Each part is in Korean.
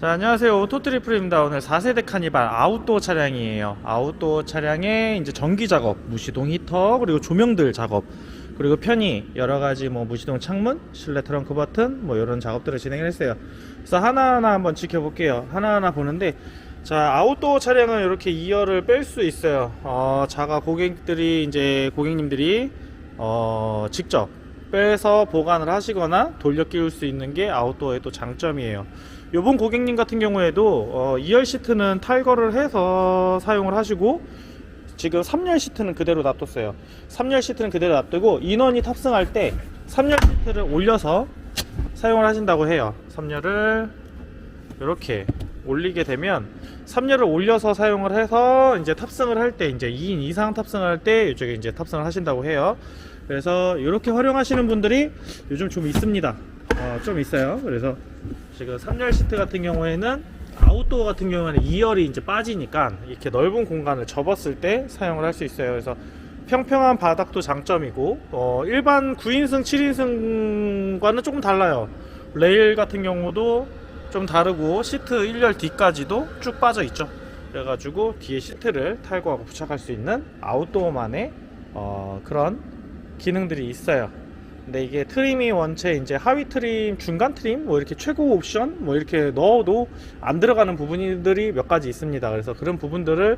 자, 안녕하세요. 오토트리플입니다. 오늘 4세대 카니발 아웃도어 차량이에요. 아웃도어 차량에 이제 전기 작업, 무시동 히터, 그리고 조명들 작업, 그리고 편의 여러가지 뭐 무시동 창문, 실내 트렁크 버튼 뭐 이런 작업들을 진행을 했어요. 그래서 하나하나 한번 지켜볼게요. 하나하나 보는데, 자, 아웃도어 차량은 이렇게 2열을 뺄 수 있어요. 자가 고객님들이 직접 빼서 보관을 하시거나 돌려 끼울 수 있는 게 아웃도어의 또 장점이에요. 요번 고객님 같은 경우에도 2열 시트는 탈거를 해서 사용을 하시고, 지금 3열 시트는 그대로 놔뒀어요. 3열 시트는 그대로 놔두고 인원이 탑승할 때 3열 시트를 올려서 사용을 하신다고 해요. 3열을 이렇게 올리게 되면 3열을 올려서 사용을 해서 이제 탑승을 할 때, 이제 2인 이상 탑승할 때 이쪽에 이제 탑승을 하신다고 해요. 그래서 이렇게 활용하시는 분들이 요즘 좀 있습니다. 좀 있어요. 그래서 지금 3열 시트 같은 경우에는, 아웃도어 같은 경우에는 2열이 이제 빠지니까 이렇게 넓은 공간을 접었을 때 사용을 할 수 있어요. 그래서 평평한 바닥도 장점이고, 일반 9인승, 7인승과는 조금 달라요. 레일 같은 경우도 좀 다르고, 시트 1열 뒤까지도 쭉 빠져 있죠. 그래가지고 뒤에 시트를 탈거하고 부착할 수 있는 아웃도어만의 그런 기능들이 있어요. 근데 이게 트림이 원체 이제 하위 트림, 중간 트림, 뭐 이렇게 최고 옵션 뭐 이렇게 넣어도 안 들어가는 부분들이 몇 가지 있습니다. 그래서 그런 부분들을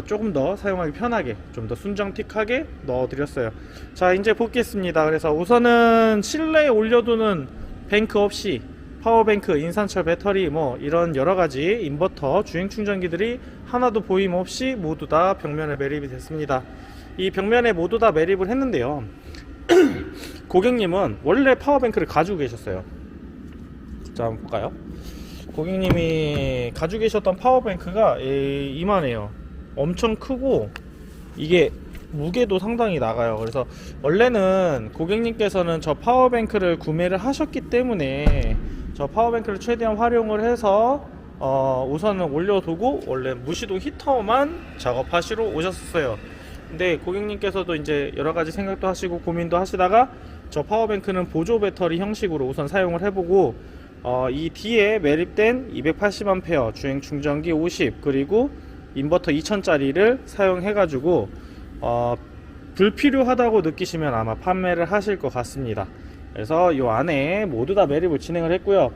조금 더 사용하기 편하게, 좀 더 순정틱하게 넣어 드렸어요. 자, 이제 보겠습니다. 그래서 우선은 실내에 올려두는 뱅크 없이 파워뱅크, 인산철 배터리, 뭐 이런 여러가지 인버터, 주행 충전기들이 하나도 보임 없이 모두 다 벽면에 매립이 됐습니다. 이 벽면에 모두 다 매립을 했는데요, 고객님은 원래 파워뱅크를 가지고 계셨어요. 자, 한번 볼까요? 고객님이 가지고 계셨던 파워뱅크가 이만해요. 엄청 크고 이게 무게도 상당히 나가요. 그래서 원래는 고객님께서는 저 파워뱅크를 구매를 하셨기 때문에 저 파워뱅크를 최대한 활용을 해서 우선은 올려두고 원래 무시동 히터만 작업하시러 오셨어요. 근데 고객님께서도 이제 여러가지 생각도 하시고 고민도 하시다가 저 파워뱅크는 보조 배터리 형식으로 우선 사용을 해보고, 이 뒤에 매립된 280A 주행 충전기 50, 그리고 인버터 2000짜리를 사용해 가지고 불필요하다고 느끼시면 아마 판매를 하실 것 같습니다. 그래서 이 안에 모두 다 매립을 진행을 했고요.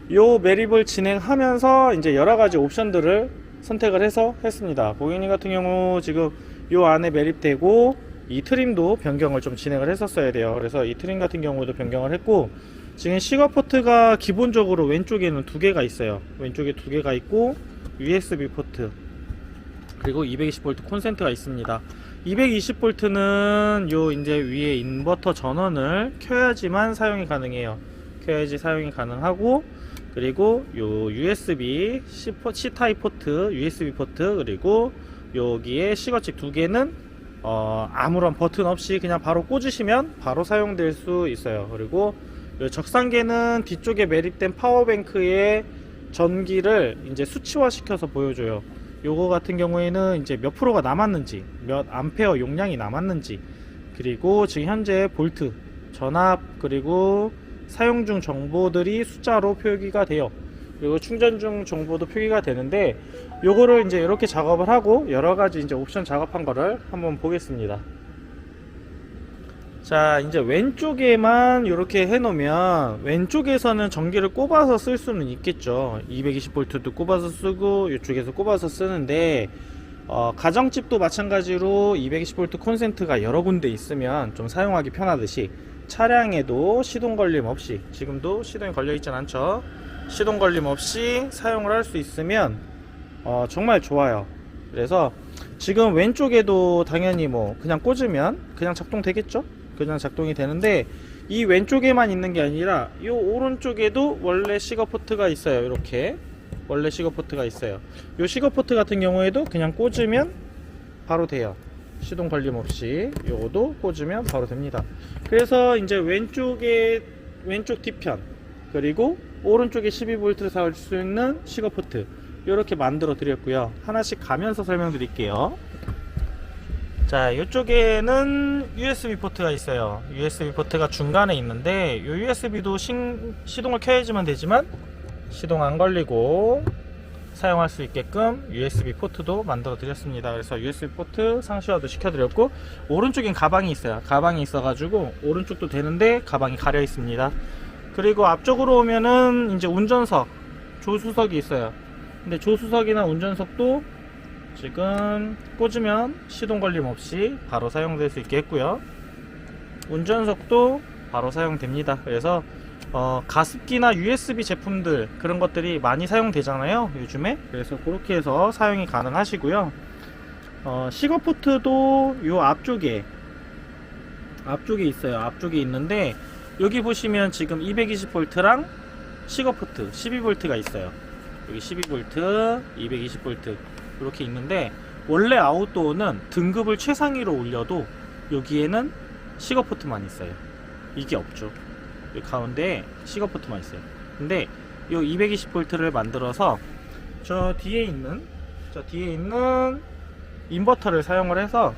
이 매립을 진행하면서 이제 여러가지 옵션들을 선택을 해서 했습니다. 고객님 같은 경우 지금 요 안에 매립되고, 이 트림도 변경을 좀 진행을 했었어야 돼요. 그래서 이 트림 같은 경우도 변경을 했고, 지금 시거 포트가 기본적으로 왼쪽에는 두 개가 있어요. 왼쪽에 두 개가 있고, USB 포트, 그리고 220V 콘센트가 있습니다. 220V는 요 이제 위에 인버터 전원을 켜야지만 사용이 가능해요. 켜야지 사용이 가능하고, 그리고 요 USB C타입 포트, USB 포트, 그리고 여기에 시거칩 두 개는 아무런 버튼 없이 그냥 바로 꽂으시면 바로 사용될 수 있어요. 그리고 적상계는 뒤쪽에 매립된 파워뱅크의 전기를 이제 수치화 시켜서 보여줘요. 요거 같은 경우에는 이제 몇 프로가 남았는지, 몇 암페어 용량이 남았는지, 그리고 지금 현재 볼트, 전압, 그리고 사용 중 정보들이 숫자로 표기가 돼요. 그리고 충전 중 정보도 표기가 되는데, 요거를 이제 이렇게 작업을 하고 여러가지 이제 옵션 작업한 거를 한번 보겠습니다. 자, 이제 왼쪽에만 이렇게 해 놓으면 왼쪽에서는 전기를 꼽아서 쓸 수는 있겠죠. 220V도 꼽아서 쓰고 이쪽에서 꼽아서 쓰는데, 가정집도 마찬가지로 220V 콘센트가 여러 군데 있으면 좀 사용하기 편하듯이 차량에도 시동 걸림 없이, 지금도 시동이 걸려 있진 않죠. 시동 걸림 없이 사용을 할 수 있으면 정말 좋아요. 그래서 지금 왼쪽에도 당연히 뭐 그냥 꽂으면 그냥 작동되겠죠. 그냥 작동이 되는데, 이 왼쪽에만 있는 게 아니라 이 오른쪽에도 원래 시거 포트가 있어요. 이렇게 원래 시거 포트가 있어요. 이 시거 포트 같은 경우에도 그냥 꽂으면 바로 돼요. 시동 걸림 없이 요것도 꽂으면 바로 됩니다. 그래서 이제 왼쪽 뒤편, 그리고 오른쪽에 12V를 살 수 있는 시거 포트 이렇게 만들어 드렸고요. 하나씩 가면서 설명드릴게요. 자, 이쪽에는 USB 포트가 있어요. USB 포트가 중간에 있는데, 이 USB도 시동을 켜야지만 되지만 시동 안 걸리고 사용할 수 있게끔 USB 포트도 만들어 드렸습니다. 그래서 USB 포트 상시화도 시켜 드렸고, 오른쪽엔 가방이 있어요. 가방이 있어 가지고 오른쪽도 되는데 가방이 가려 있습니다. 그리고 앞쪽으로 오면은 이제 운전석, 조수석이 있어요. 근데 조수석이나 운전석도 지금 꽂으면 시동 걸림 없이 바로 사용될 수 있게 했고요. 운전석도 바로 사용됩니다. 그래서 가습기나 USB 제품들, 그런 것들이 많이 사용되잖아요 요즘에. 그래서 그렇게 해서 사용이 가능하시고요. 시거 포트도 요 앞쪽에 있어요. 앞쪽에 있는데, 여기 보시면 지금 220V랑 시거 포트 12V가 있어요. 여기 12V, 220V 이렇게 있는데, 원래 아웃도어는 등급을 최상위로 올려도 여기에는 시거 포트만 있어요. 이게 없죠. 이 가운데 시거 포트만 있어요. 근데 이 220V를 만들어서 저 뒤에 있는 인버터를 사용을 해서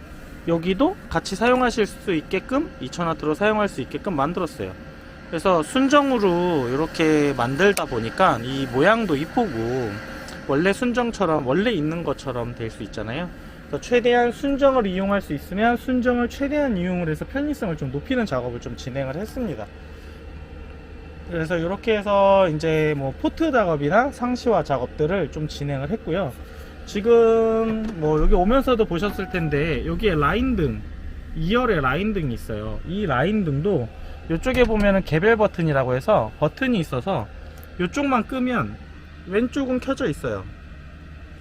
여기도 같이 사용하실 수 있게끔 2000W로 사용할 수 있게끔 만들었어요. 그래서 순정으로 이렇게 만들다 보니까 이 모양도 이쁘고, 원래 순정처럼, 원래 있는 것처럼 될 수 있잖아요. 그래서 최대한 순정을 이용할 수 있으면 순정을 최대한 이용을 해서 편의성을 좀 높이는 작업을 좀 진행을 했습니다. 그래서 이렇게 해서 이제 뭐 포트 작업이나 상시화 작업들을 좀 진행을 했고요. 지금 뭐 여기 오면서도 보셨을 텐데, 여기에 라인등, 2열에 라인등이 있어요. 이 라인등도 이쪽에 보면은 개별 버튼이라고 해서 버튼이 있어서 이쪽만 끄면 왼쪽은 켜져 있어요.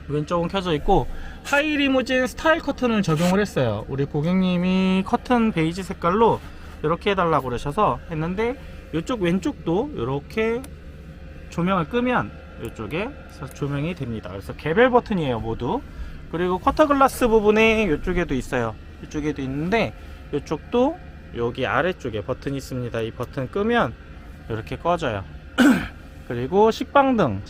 왼쪽은 켜져 있고, 하이 리무진 스타일 커튼을 적용을 했어요. 우리 고객님이 커튼 베이지 색깔로 이렇게 해달라고 그러셔서 했는데, 이쪽 왼쪽도 이렇게 조명을 끄면 이쪽에 조명이 됩니다. 그래서 개별 버튼이에요 모두. 그리고 쿼터 글라스 부분에 이쪽에도 있어요. 이쪽에도 있는데, 이쪽도 여기 아래쪽에 버튼이 있습니다. 이 버튼 끄면 이렇게 꺼져요. 그리고 식빵등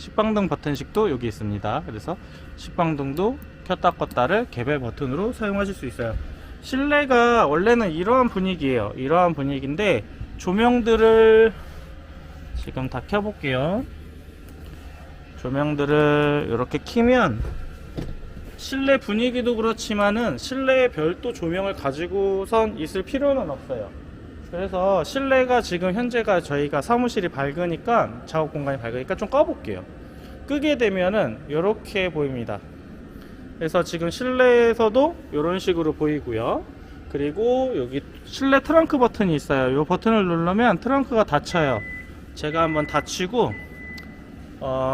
버튼식도 여기 있습니다. 그래서 식빵등도 켰다 껐다를 개별 버튼으로 사용하실 수 있어요. 실내가 원래는 이러한 분위기예요. 이러한 분위기인데, 조명들을 지금 다 켜볼게요. 조명들을 이렇게 켜면 실내 분위기도 그렇지만은 실내에 별도 조명을 가지고선 있을 필요는 없어요. 그래서 실내가 지금 현재가 저희가 사무실이 밝으니까, 작업 공간이 밝으니까 좀 꺼볼게요. 끄게 되면은 이렇게 보입니다. 그래서 지금 실내에서도 이런 식으로 보이고요. 그리고 여기 실내 트렁크 버튼이 있어요. 이 버튼을 누르면 트렁크가 닫혀요. 제가 한번 닫히고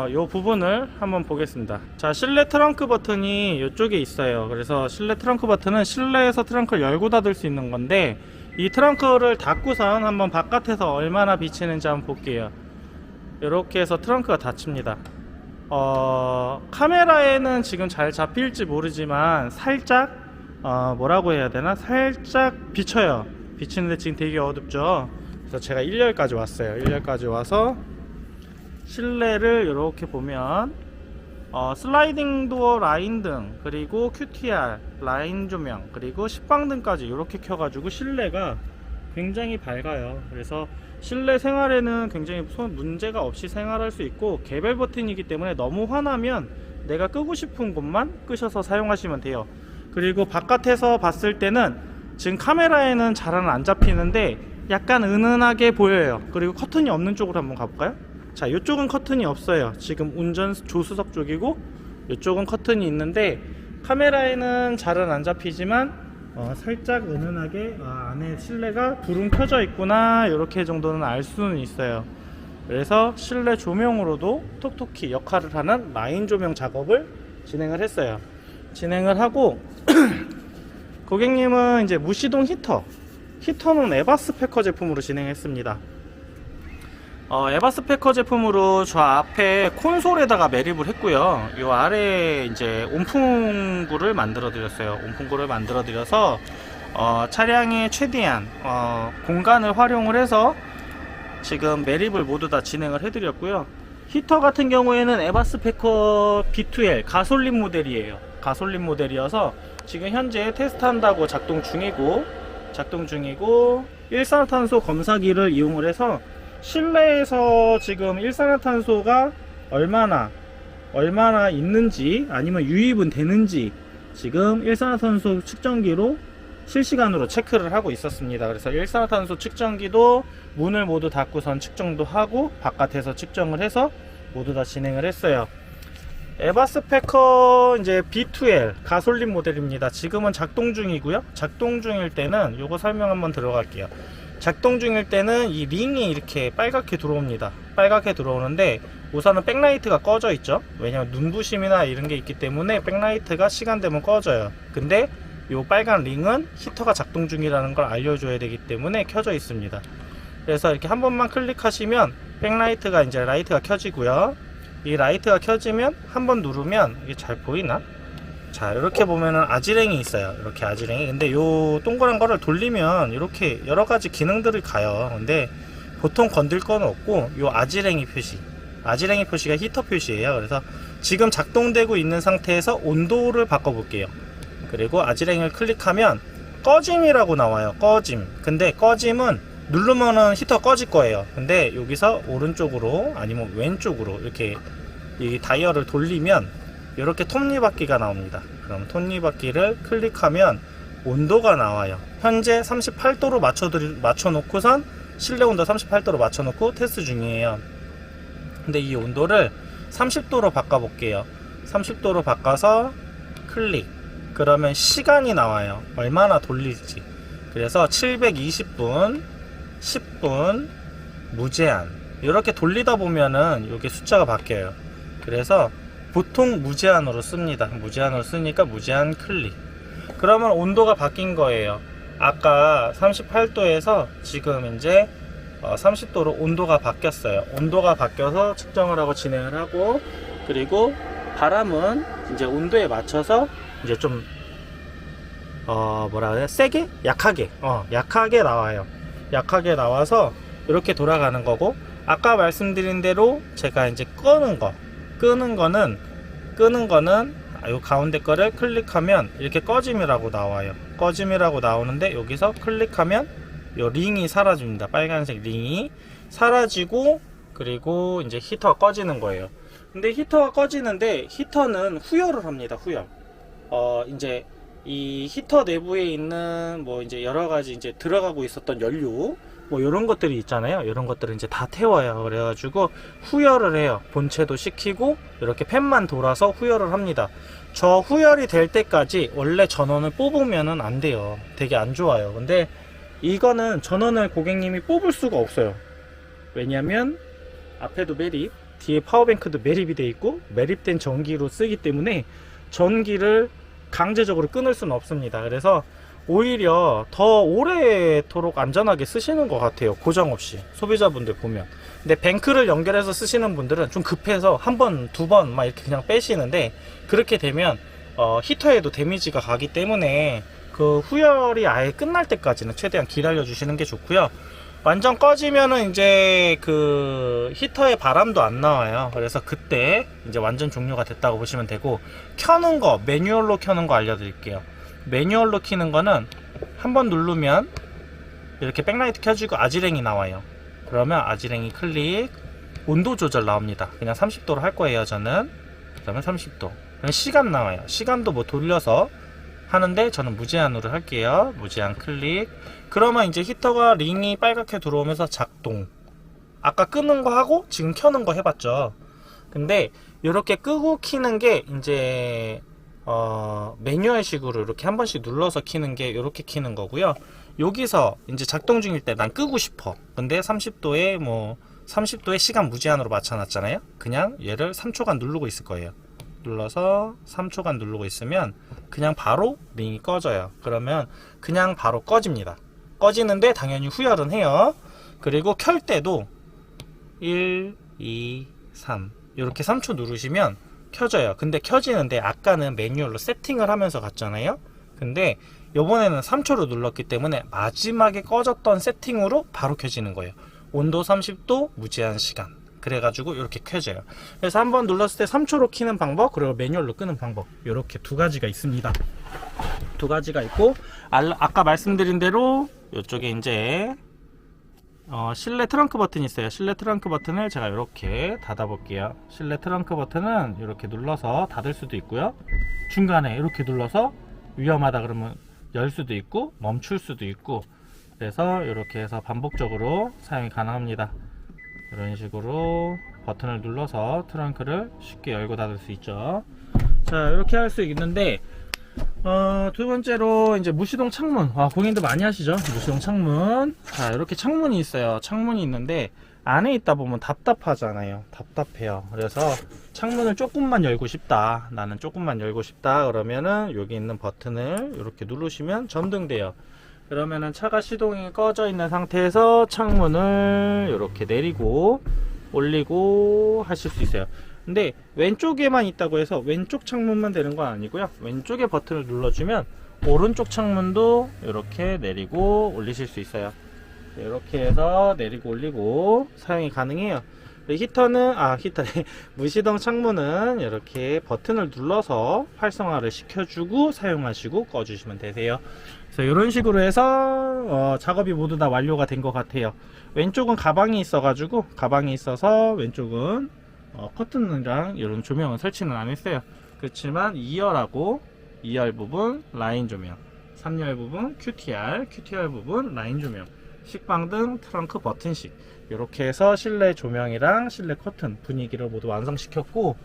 이 부분을 한번 보겠습니다. 자, 실내 트렁크 버튼이 이쪽에 있어요. 그래서 실내 트렁크 버튼은 실내에서 트렁크를 열고 닫을 수 있는 건데, 이 트렁크를 닫고선 한번 바깥에서 얼마나 비치는지 한번 볼게요. 이렇게 해서 트렁크가 닫힙니다. 카메라에는 지금 잘 잡힐지 모르지만 살짝 뭐라고 해야 되나, 살짝 비쳐요. 비치는데 지금 되게 어둡죠. 그래서 제가 1열까지 왔어요. 1열까지 와서 실내를 이렇게 보면 슬라이딩 도어 라인등, 그리고 QTR 라인 조명, 그리고 식빵등까지 이렇게 켜가지고 실내가 굉장히 밝아요. 그래서 실내 생활에는 굉장히 문제가 없이 생활할 수 있고, 개별 버튼이기 때문에 너무 화나면 내가 끄고 싶은 곳만 끄셔서 사용하시면 돼요. 그리고 바깥에서 봤을 때는 지금 카메라에는 잘은 안 잡히는데 약간 은은하게 보여요. 그리고 커튼이 없는 쪽으로 한번 가볼까요? 자, 이쪽은 커튼이 없어요. 지금 운전 조수석 쪽이고, 이쪽은 커튼이 있는데 카메라에는 잘은 안 잡히지만 살짝 은은하게 안에 실내가 불은 켜져 있구나, 이렇게 정도는 알 수는 있어요. 그래서 실내 조명으로도 톡톡히 역할을 하는 라인 조명 작업을 진행을 했어요. 진행을 하고 고객님은 이제 무시동 히터는 에바스페커 제품으로 진행했습니다. 에바스페커 제품으로 저 앞에 콘솔에다가 매립을 했고요. 요 아래 이제 온풍구를 만들어 드렸어요. 온풍구를 만들어 드려서 차량의 최대한 공간을 활용을 해서 지금 매립을 모두 다 진행을 해 드렸고요. 히터 같은 경우에는 에바스페커 B2L 가솔린 모델이에요. 가솔린 모델이어서 지금 현재 테스트한다고 작동 중이고, 일산화탄소 검사기를 이용을 해서 실내에서 지금 일산화탄소가 얼마나 있는지 아니면 유입은 되는지 지금 일산화탄소 측정기로 실시간으로 체크를 하고 있었습니다. 그래서 일산화탄소 측정기도 문을 모두 닫고선 측정도 하고 바깥에서 측정을 해서 모두 다 진행을 했어요. 에바스페커 이제 B2L 가솔린 모델입니다. 지금은 작동 중이고요. 작동 중일 때는 요거 설명 한번 들어갈게요. 작동 중일 때는 이 링이 이렇게 빨갛게 들어옵니다. 빨갛게 들어오는데 우선은 백라이트가 꺼져 있죠. 왜냐면 눈부심이나 이런 게 있기 때문에 백라이트가 시간 되면 꺼져요. 근데 요 빨간 링은 히터가 작동 중이라는 걸 알려줘야 되기 때문에 켜져 있습니다. 그래서 이렇게 한 번만 클릭하시면 백라이트가 이제 라이트가 켜지고요. 이 라이트가 켜지면 한 번 누르면 이게 잘 보이나? 자, 이렇게 보면은 아지랭이 있어요. 이렇게 아지랭이. 근데 요 동그란 거를 돌리면 이렇게 여러 가지 기능들이 가요. 근데 보통 건들 건 없고 요 아지랭이 표시가 히터 표시예요. 그래서 지금 작동되고 있는 상태에서 온도를 바꿔 볼게요. 그리고 아지랭이를 클릭하면 꺼짐이라고 나와요. 꺼짐. 근데 꺼짐은 누르면은 히터 꺼질 거예요. 근데 여기서 오른쪽으로 아니면 왼쪽으로 이렇게 이 다이얼을 돌리면 이렇게 톱니바퀴가 나옵니다. 그럼 톱니바퀴를 클릭하면 온도가 나와요. 현재 38도로 맞춰놓고선 실내 온도 38도로 맞춰놓고 테스트 중이에요. 근데 이 온도를 30도로 바꿔볼게요. 30도로 바꿔서 클릭. 그러면 시간이 나와요. 얼마나 돌릴지. 그래서 720분, 10분, 무제한. 이렇게 돌리다 보면은 여기 숫자가 바뀌어요. 그래서 보통 무제한으로 씁니다. 무제한으로 쓰니까 무제한 클릭. 그러면 온도가 바뀐 거예요. 아까 38도에서 지금 이제 30도로 온도가 바뀌었어요. 온도가 바뀌어서 측정을 하고 진행을 하고, 그리고 바람은 이제 온도에 맞춰서 이제 좀 뭐라 그래? 세게? 약하게 나와요. 약하게 나와서 이렇게 돌아가는 거고, 아까 말씀드린 대로 제가 이제 끄는 거는 요 가운데 거를 클릭하면 이렇게 꺼짐이라고 나와요. 꺼짐이라고 나오는데 여기서 클릭하면 요 링이 사라집니다. 빨간색 링이 사라지고, 그리고 이제 히터가 꺼지는 거예요. 근데 히터가 꺼지는데 히터는 후열을 합니다. 후열. 이제 이 히터 내부에 있는 뭐 이제 여러 가지 이제 들어가고 있었던 연료 뭐 이런 것들이 있잖아요. 이런 것들을 이제 다 태워요. 그래가지고 후열을 해요. 본체도 시키고 이렇게 팬만 돌아서 후열을 합니다. 저 후열이 될 때까지 원래 전원을 뽑으면은 안 돼요. 되게 안 좋아요. 근데 이거는 전원을 고객님이 뽑을 수가 없어요. 왜냐면 앞에도 매립, 뒤에 파워뱅크도 매립이 돼 있고 매립된 전기로 쓰기 때문에 전기를 강제적으로 끊을 수는 없습니다. 그래서 오히려 더 오래도록 안전하게 쓰시는 것 같아요. 고장 없이 소비자분들 보면. 근데 뱅크를 연결해서 쓰시는 분들은 좀 급해서 한 번, 두 번 막 이렇게 그냥 빼시는데, 그렇게 되면 히터에도 데미지가 가기 때문에 그 후열이 아예 끝날 때까지는 최대한 기다려 주시는 게 좋고요. 완전 꺼지면은 이제 그 히터에 바람도 안 나와요. 그래서 그때 이제 완전 종료가 됐다고 보시면 되고, 켜는 거, 매뉴얼로 켜는 거 알려드릴게요. 매뉴얼로 켜는 거는 한번 누르면 이렇게 백라이트 켜지고 아지랭이 나와요. 그러면 아지랭이 클릭, 온도 조절 나옵니다. 그냥 30도로 할 거예요, 저는. 그러면 30도. 그냥 시간 나와요. 시간도 뭐 돌려서 하는데 저는 무제한으로 할게요. 무제한 클릭. 그러면 이제 히터가 링이 빨갛게 들어오면서 작동. 아까 끄는 거 하고 지금 켜는 거 해봤죠. 근데 이렇게 끄고 키는 게 이제 매뉴얼식으로 이렇게 한 번씩 눌러서 키는 게 이렇게 키는 거고요. 여기서 이제 작동 중일 때 난 끄고 싶어. 근데 30도에 시간 무제한으로 맞춰놨잖아요. 그냥 얘를 3초간 누르고 있을 거예요. 눌러서 3초간 누르고 있으면 그냥 바로 링이 꺼져요. 그러면 그냥 바로 꺼집니다. 꺼지는데 당연히 후열은 해요. 그리고 켤 때도 1, 2, 3 이렇게 3초 누르시면 켜져요. 근데 켜지는데 아까는 매뉴얼로 세팅을 하면서 갔잖아요. 근데 요번에는 3초로 눌렀기 때문에 마지막에 꺼졌던 세팅으로 바로 켜지는 거예요. 온도 30도 무제한 시간. 그래가지고 이렇게 켜져요. 그래서 한번 눌렀을 때 3초로 켜는 방법, 그리고 매뉴얼로 끄는 방법, 이렇게 두 가지가 있습니다. 두 가지가 있고, 아까 말씀드린 대로 이쪽에 이제 실내 트렁크 버튼이 있어요. 실내 트렁크 버튼을 제가 이렇게 닫아 볼게요. 실내 트렁크 버튼은 이렇게 눌러서 닫을 수도 있고요, 중간에 이렇게 눌러서 위험하다 그러면 열 수도 있고 멈출 수도 있고, 그래서 이렇게 해서 반복적으로 사용이 가능합니다. 이런 식으로 버튼을 눌러서 트렁크를 쉽게 열고 닫을 수 있죠. 자, 이렇게 할 수 있는데, 두 번째로 이제 무시동 창문. 고객님들 많이 하시죠? 무시동 창문. 자, 이렇게 창문이 있어요. 창문이 있는데 안에 있다 보면 답답하잖아요. 답답해요. 그래서 창문을 조금만 열고 싶다, 나는 조금만 열고 싶다 그러면은 여기 있는 버튼을 이렇게 누르시면 점등돼요. 그러면은 차가 시동이 꺼져 있는 상태에서 창문을 이렇게 내리고 올리고 하실 수 있어요. 근데 왼쪽에만 있다고 해서 왼쪽 창문만 되는 건 아니고요, 왼쪽에 버튼을 눌러주면 오른쪽 창문도 이렇게 내리고 올리실 수 있어요. 이렇게 해서 내리고 올리고 사용이 가능해요. 히터는 무시동 창문은 이렇게 버튼을 눌러서 활성화를 시켜주고 사용하시고 꺼주시면 되세요. 그래서 이런 식으로 해서 작업이 모두 다 완료가 된 것 같아요. 왼쪽은 가방이 있어서 왼쪽은 커튼이랑 이런 조명은 설치는 안 했어요. 그렇지만 2열하고 2열 부분 라인 조명, 3열 부분 QTR 부분 라인 조명, 식빵등, 트렁크 버튼식, 이렇게 해서 실내 조명이랑 실내 커튼 분위기를 모두 완성시켰고,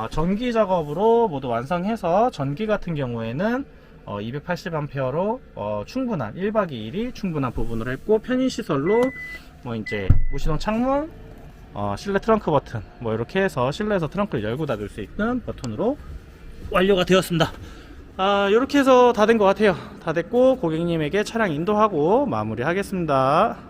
전기 작업으로 모두 완성해서 전기 같은 경우에는 280A로 충분한 1박 2일이 충분한 부분을 했고, 편의시설로 이제 무시동 창문, 실내 트렁크 버튼 이렇게 해서 실내에서 트렁크를 열고 닫을 수 있는 버튼으로 완료가 되었습니다. 이렇게 해서 다 된 것 같아요. 다 됐고 고객님에게 차량 인도하고 마무리 하겠습니다.